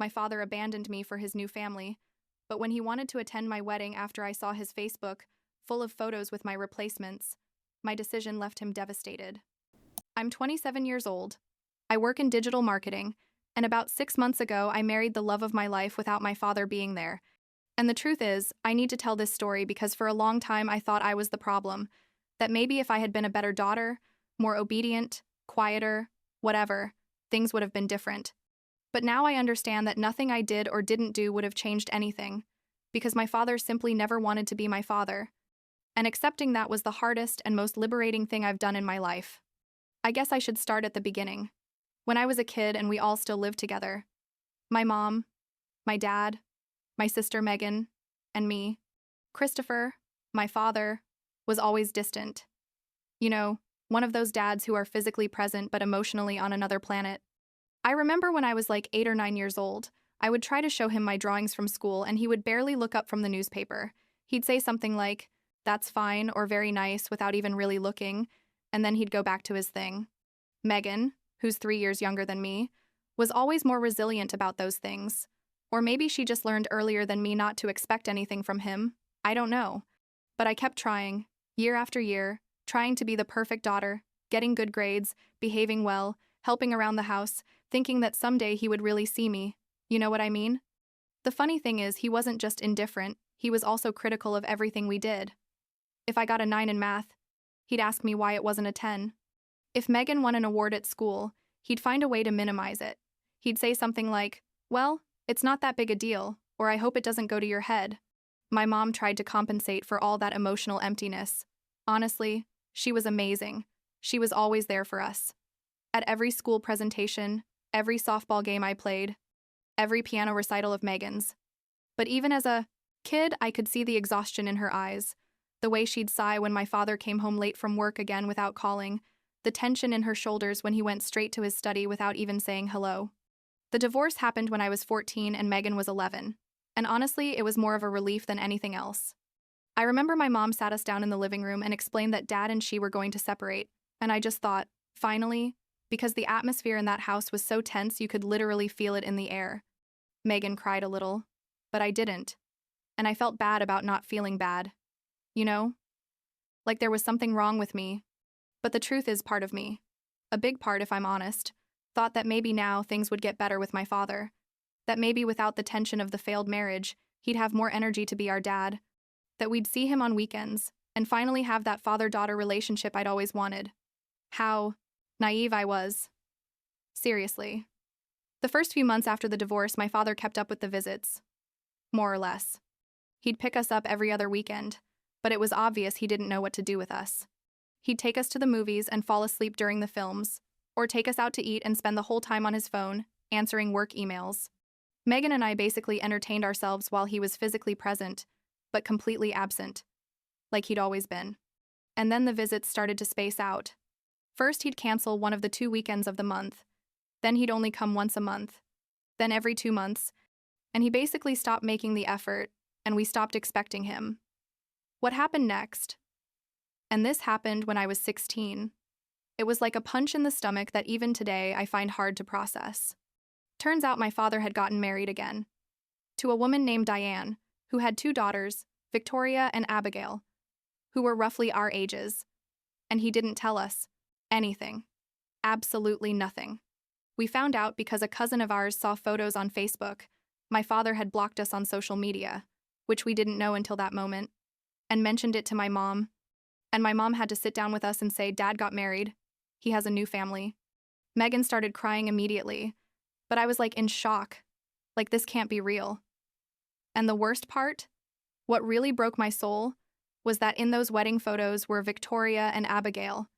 My father abandoned me for his new family, but when he wanted to attend my wedding after I saw his Facebook, full of photos with my replacements, my decision left him devastated. I'm 27 years old. I work in digital marketing, and about 6 months ago, I married the love of my life without my father being there. And the truth is, I need to tell this story because for a long time I thought I was the problem, that maybe if I had been a better daughter, more obedient, quieter, whatever, things would have been different. But now I understand that nothing I did or didn't do would have changed anything, because my father simply never wanted to be my father. And accepting that was the hardest and most liberating thing I've done in my life. I guess I should start at the beginning. When I was a kid and we all still lived together. My mom, my dad, my sister Megan, and me. Christopher, my father, was always distant. You know, one of those dads who are physically present but emotionally on another planet. I remember when I was like 8 or 9 years old, I would try to show him my drawings from school and he would barely look up from the newspaper. He'd say something like, "That's fine," or "very nice," without even really looking, and then he'd go back to his thing. Megan, who's 3 years younger than me, was always more resilient about those things. Or maybe she just learned earlier than me not to expect anything from him. I don't know. But I kept trying, year after year, trying to be the perfect daughter, getting good grades, behaving well, helping around the house, thinking that someday he would really see me. You know what I mean? The funny thing is, he wasn't just indifferent, he was also critical of everything we did. If I got a 9 in math, he'd ask me why it wasn't a 10. If Megan won an award at school, he'd find a way to minimize it. He'd say something like, "Well, it's not that big a deal," or "I hope it doesn't go to your head." My mom tried to compensate for all that emotional emptiness. Honestly, she was amazing. She was always there for us. At every school presentation, every softball game I played, every piano recital of Megan's. But even as a kid, I could see the exhaustion in her eyes, the way she'd sigh when my father came home late from work again without calling, the tension in her shoulders when he went straight to his study without even saying hello. The divorce happened when I was 14 and Megan was 11, and honestly, it was more of a relief than anything else. I remember my mom sat us down in the living room and explained that Dad and she were going to separate, and I just thought, finally, because the atmosphere in that house was so tense you could literally feel it in the air. Megan cried a little, but I didn't, and I felt bad about not feeling bad. You know? Like there was something wrong with me. But the truth is, part of me, a big part if I'm honest, thought that maybe now things would get better with my father. That maybe without the tension of the failed marriage, he'd have more energy to be our dad. That we'd see him on weekends, and finally have that father-daughter relationship I'd always wanted. How naive I was. Seriously. The first few months after the divorce, my father kept up with the visits. More or less. He'd pick us up every other weekend, but it was obvious he didn't know what to do with us. He'd take us to the movies and fall asleep during the films, or take us out to eat and spend the whole time on his phone, answering work emails. Megan and I basically entertained ourselves while he was physically present, but completely absent, like he'd always been. And then the visits started to space out. First, he'd cancel one of the 2 weekends of the month. Then he'd only come once a month. Then every 2 months. And he basically stopped making the effort, and we stopped expecting him. What happened next? And this happened when I was 16. It was like a punch in the stomach that even today I find hard to process. Turns out my father had gotten married again. To a woman named Diane, who had 2 daughters, Victoria and Abigail, who were roughly our ages. And he didn't tell us anything. Absolutely nothing. We found out because a cousin of ours saw photos on Facebook. My father had blocked us on social media, which we didn't know until that moment, and mentioned it to my mom. And my mom had to sit down with us and say, "Dad got married. He has a new family." Megan started crying immediately, but I was like in shock. Like, this can't be real. And the worst part, what really broke my soul, was that in those wedding photos were Victoria and Abigail,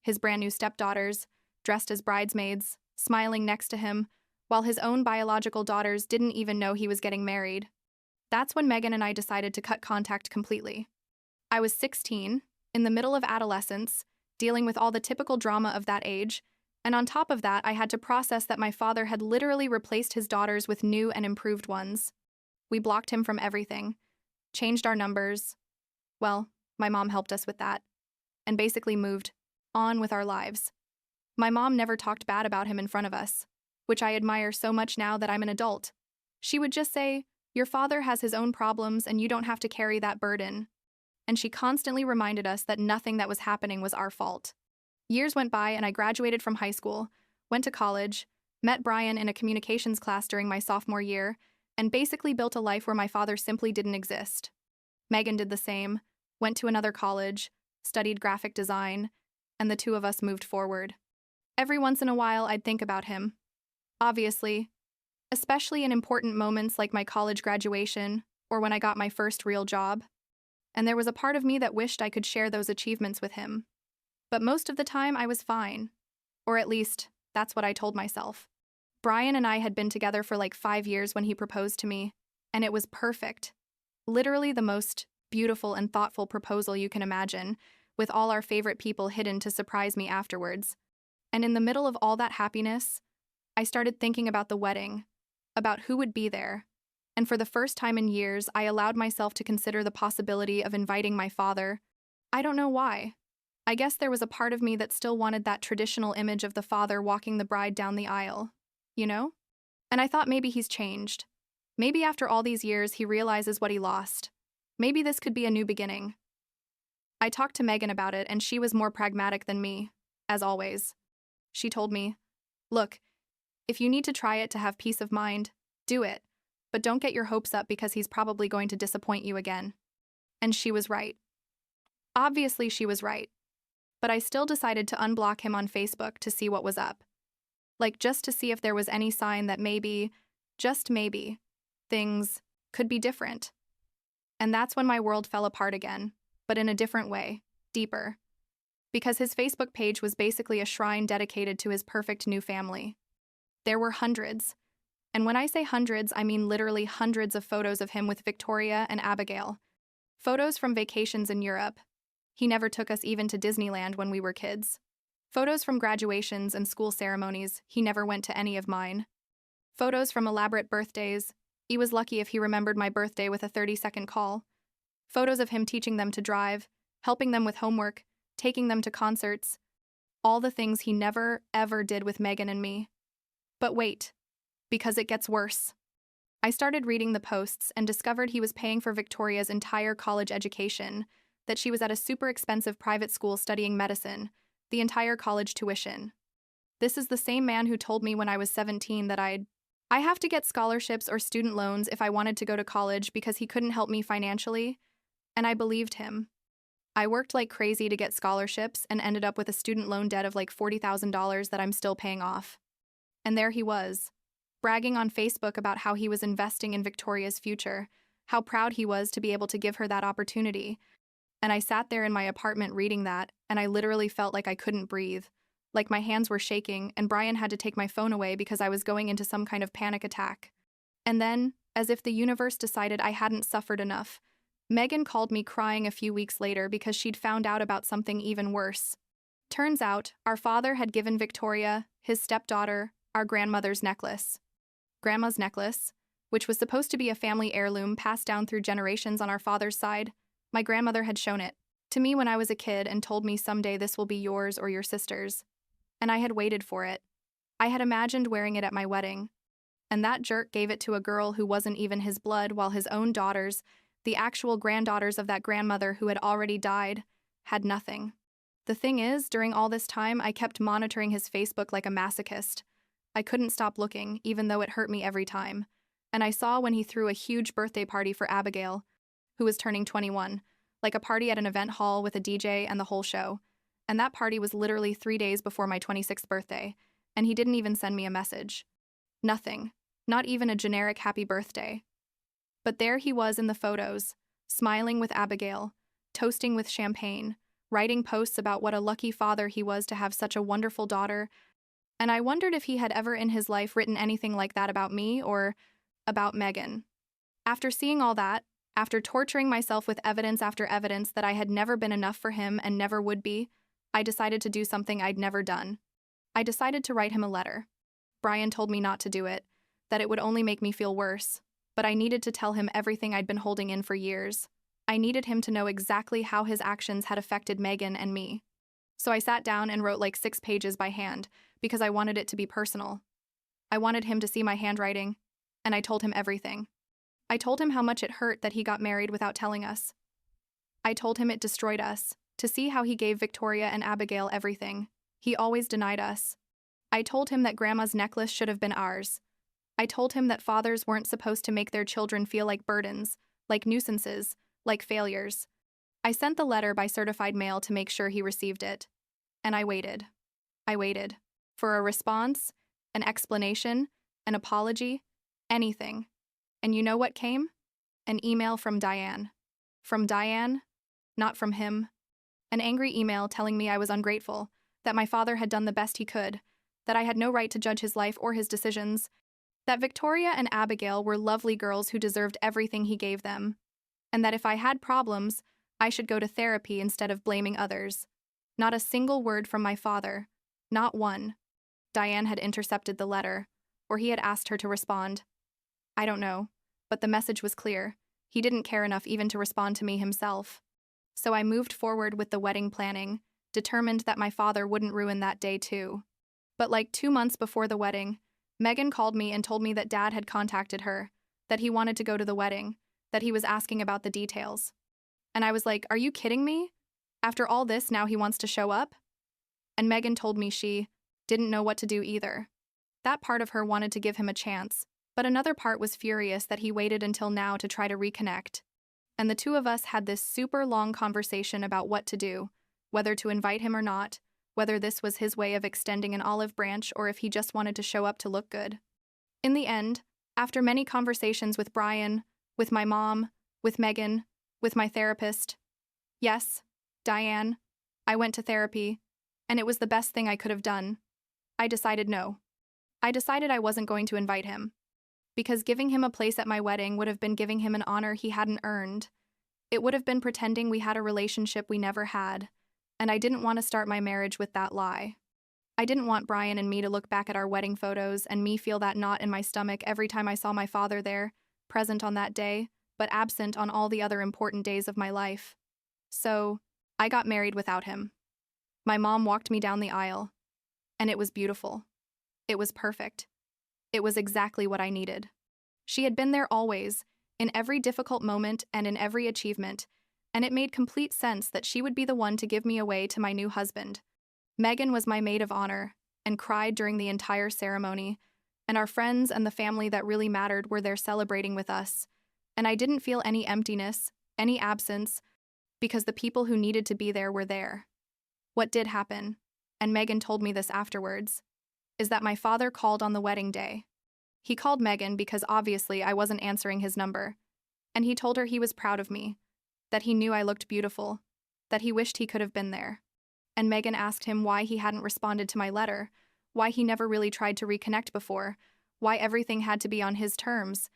his brand new stepdaughters, dressed as bridesmaids, smiling next to him, while his own biological daughters didn't even know he was getting married. That's when Megan and I decided to cut contact completely. I was 16, in the middle of adolescence, dealing with all the typical drama of that age, and on top of that, I had to process that my father had literally replaced his daughters with new and improved ones. We blocked him from everything, changed our numbers. Well, my mom helped us with that, and basically moved on with our lives. My mom never talked bad about him in front of us, which I admire so much now that I'm an adult. She would just say, "Your father has his own problems and you don't have to carry that burden." And she constantly reminded us that nothing that was happening was our fault. Years went by and I graduated from high school, went to college, met Brian in a communications class during my sophomore year, and basically built a life where my father simply didn't exist. Megan did the same, went to another college, studied graphic design, and the two of us moved forward. Every once in a while, I'd think about him. Obviously, especially in important moments like my college graduation or when I got my first real job. And there was a part of me that wished I could share those achievements with him. But most of the time, I was fine. Or at least, that's what I told myself. Brian and I had been together for like 5 years when he proposed to me, and it was perfect. Literally the most beautiful and thoughtful proposal you can imagine, with all our favorite people hidden to surprise me afterwards. And in the middle of all that happiness, I started thinking about the wedding, about who would be there. And for the first time in years, I allowed myself to consider the possibility of inviting my father. I don't know why. I guess there was a part of me that still wanted that traditional image of the father walking the bride down the aisle, you know? And I thought maybe he's changed. Maybe after all these years, he realizes what he lost. Maybe this could be a new beginning. I talked to Megan about it, and she was more pragmatic than me, as always. She told me, "Look, if you need to try it to have peace of mind, do it. But don't get your hopes up because he's probably going to disappoint you again." And she was right. Obviously, she was right. But I still decided to unblock him on Facebook to see what was up. Like, just to see if there was any sign that maybe, just maybe, things could be different. And that's when my world fell apart again, but in a different way, deeper. Because his Facebook page was basically a shrine dedicated to his perfect new family. There were hundreds. And when I say hundreds, I mean literally hundreds of photos of him with Victoria and Abigail. Photos from vacations in Europe. He never took us even to Disneyland when we were kids. Photos from graduations and school ceremonies. He never went to any of mine. Photos from elaborate birthdays. He was lucky if he remembered my birthday with a 30-second call. Photos of him teaching them to drive, helping them with homework, taking them to concerts. All the things he never, ever did with Megan and me. But wait. Because it gets worse. I started reading the posts and discovered he was paying for Victoria's entire college education, that she was at a super expensive private school studying medicine, the entire college tuition. This is the same man who told me when I was 17 that I have to get scholarships or student loans if I wanted to go to college because he couldn't help me financially, and I believed him. I worked like crazy to get scholarships and ended up with a student loan debt of like $40,000 that I'm still paying off. And there he was, bragging on Facebook about how he was investing in Victoria's future, how proud he was to be able to give her that opportunity. And I sat there in my apartment reading that, and I literally felt like I couldn't breathe, like my hands were shaking, and Brian had to take my phone away because I was going into some kind of panic attack. And then, as if the universe decided I hadn't suffered enough, Megan called me crying a few weeks later because she'd found out about something even worse. Turns out, our father had given Victoria, his stepdaughter, our grandmother's necklace. Grandma's necklace, which was supposed to be a family heirloom passed down through generations on our father's side. My grandmother had shown it to me when I was a kid and told me someday this will be yours or your sister's. And I had waited for it. I had imagined wearing it at my wedding. And that jerk gave it to a girl who wasn't even his blood, while his own daughters, the actual granddaughters of that grandmother who had already died, had nothing. The thing is, during all this time, I kept monitoring his Facebook like a masochist. I couldn't stop looking, even though it hurt me every time. And I saw when he threw a huge birthday party for Abigail, who was turning 21, like a party at an event hall with a DJ and the whole show. And that party was literally 3 days before my 26th birthday, and he didn't even send me a message. Nothing. Not even a generic happy birthday. But there he was in the photos, smiling with Abigail, toasting with champagne, writing posts about what a lucky father he was to have such a wonderful daughter. And I wondered if he had ever in his life written anything like that about me or about Megan. After seeing all that, after torturing myself with evidence after evidence that I had never been enough for him and never would be, I decided to do something I'd never done. I decided to write him a letter. Brian told me not to do it, that it would only make me feel worse, but I needed to tell him everything I'd been holding in for years. I needed him to know exactly how his actions had affected Megan and me. So I sat down and wrote like 6 pages by hand, because I wanted it to be personal. I wanted him to see my handwriting, and I told him everything. I told him how much it hurt that he got married without telling us. I told him it destroyed us, to see how he gave Victoria and Abigail everything. He always denied us. I told him that Grandma's necklace should have been ours. I told him that fathers weren't supposed to make their children feel like burdens, like nuisances, like failures. I sent the letter by certified mail to make sure he received it. And I waited. I waited. For a response, an explanation, an apology, anything. And you know what came? An email from Diane. From Diane, not from him. An angry email telling me I was ungrateful, that my father had done the best he could, that I had no right to judge his life or his decisions, that Victoria and Abigail were lovely girls who deserved everything he gave them, and that if I had problems, I should go to therapy instead of blaming others. Not a single word from my father. Not one. Diane had intercepted the letter, or he had asked her to respond. I don't know, but the message was clear. He didn't care enough even to respond to me himself. So I moved forward with the wedding planning, determined that my father wouldn't ruin that day too. But like 2 months before the wedding, Megan called me and told me that Dad had contacted her, that he wanted to go to the wedding, that he was asking about the details. And I was like, are you kidding me? After all this, now he wants to show up? And Megan told me she didn't know what to do either. That part of her wanted to give him a chance, but another part was furious that he waited until now to try to reconnect. And the two of us had this super long conversation about what to do, whether to invite him or not, whether this was his way of extending an olive branch or if he just wanted to show up to look good. In the end, after many conversations with Brian, with my mom, with Megan, with my therapist, yes, Diane, I went to therapy, and it was the best thing I could have done. I decided no. I decided I wasn't going to invite him, because giving him a place at my wedding would have been giving him an honor he hadn't earned. It would have been pretending we had a relationship we never had, and I didn't want to start my marriage with that lie. I didn't want Brian and me to look back at our wedding photos and me feel that knot in my stomach every time I saw my father there, present on that day, but absent on all the other important days of my life. So, I got married without him. My mom walked me down the aisle, and it was beautiful. It was perfect. It was exactly what I needed. She had been there always, in every difficult moment and in every achievement, and it made complete sense that she would be the one to give me away to my new husband. Megan was my maid of honor, and cried during the entire ceremony, and our friends and the family that really mattered were there celebrating with us, and I didn't feel any emptiness, any absence, because the people who needed to be there were there. What did happen, and Megan told me this afterwards, is that my father called on the wedding day. He called Megan because obviously I wasn't answering his number, and he told her he was proud of me, that he knew I looked beautiful, that he wished he could have been there. And Megan asked him why he hadn't responded to my letter, why he never really tried to reconnect before, why everything had to be on his terms,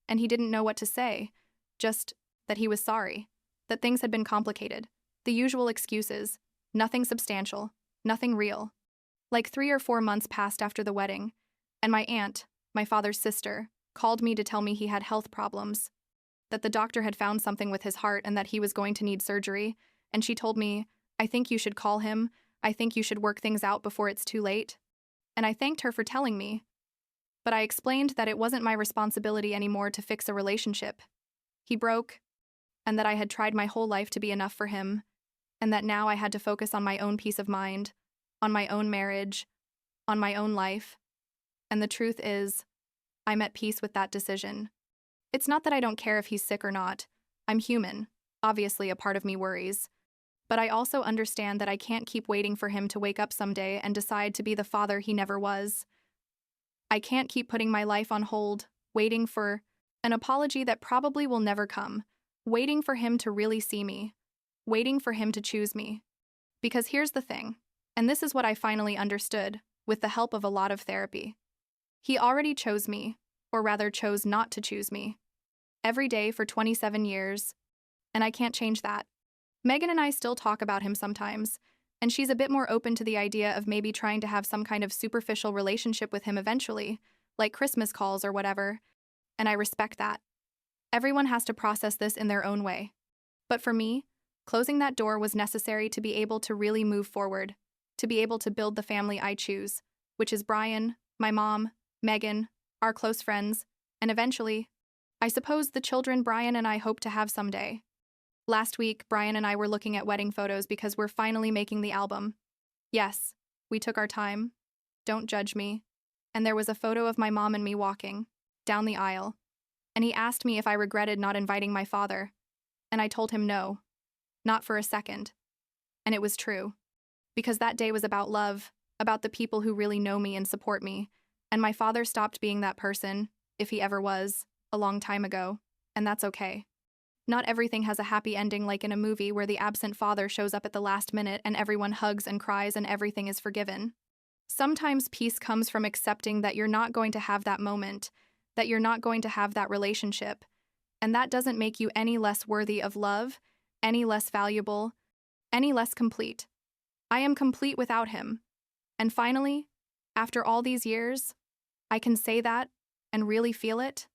and he didn't know what to say, just that he was sorry, that things had been complicated, the usual excuses, nothing substantial, nothing real. Like 3 or 4 months passed after the wedding, and my aunt, my father's sister, called me to tell me he had health problems, that the doctor had found something with his heart and that he was going to need surgery, and she told me, I think you should call him, I think you should work things out before it's too late. And I thanked her for telling me. But I explained that it wasn't my responsibility anymore to fix a relationship. He broke, and that I had tried my whole life to be enough for him, and that now I had to focus on my own peace of mind, on my own marriage, on my own life. And the truth is, I'm at peace with that decision. It's not that I don't care if he's sick or not. I'm human. Obviously, a part of me worries. But I also understand that I can't keep waiting for him to wake up someday and decide to be the father he never was. I can't keep putting my life on hold, waiting for an apology that probably will never come, waiting for him to really see me, waiting for him to choose me. Because here's the thing, and this is what I finally understood, with the help of a lot of therapy. He already chose me, or rather chose not to choose me, every day for 27 years, and I can't change that. Megan and I still talk about him sometimes, and she's a bit more open to the idea of maybe trying to have some kind of superficial relationship with him eventually, like Christmas calls or whatever, and I respect that. Everyone has to process this in their own way. But for me, closing that door was necessary to be able to really move forward, to be able to build the family I choose, which is Brian, my mom, Megan, our close friends, And eventually, I suppose the children Brian and I hope to have someday. Last week, Brian and I were looking at wedding photos because we're finally making the album. Yes, we took our time. Don't judge me. And there was a photo of my mom and me walking down the aisle. And he asked me if I regretted not inviting my father. And I told him no, not for a second. And it was true. Because that day was about love, about the people who really know me and support me. And my father stopped being that person, if he ever was, a long time ago. And that's okay. Not everything has a happy ending like in a movie where the absent father shows up at the last minute and everyone hugs and cries and everything is forgiven. Sometimes peace comes from accepting that you're not going to have that moment, that you're not going to have that relationship, and that doesn't make you any less worthy of love, any less valuable, any less complete. I am complete without him. And finally, after all these years, I can say that and really feel it.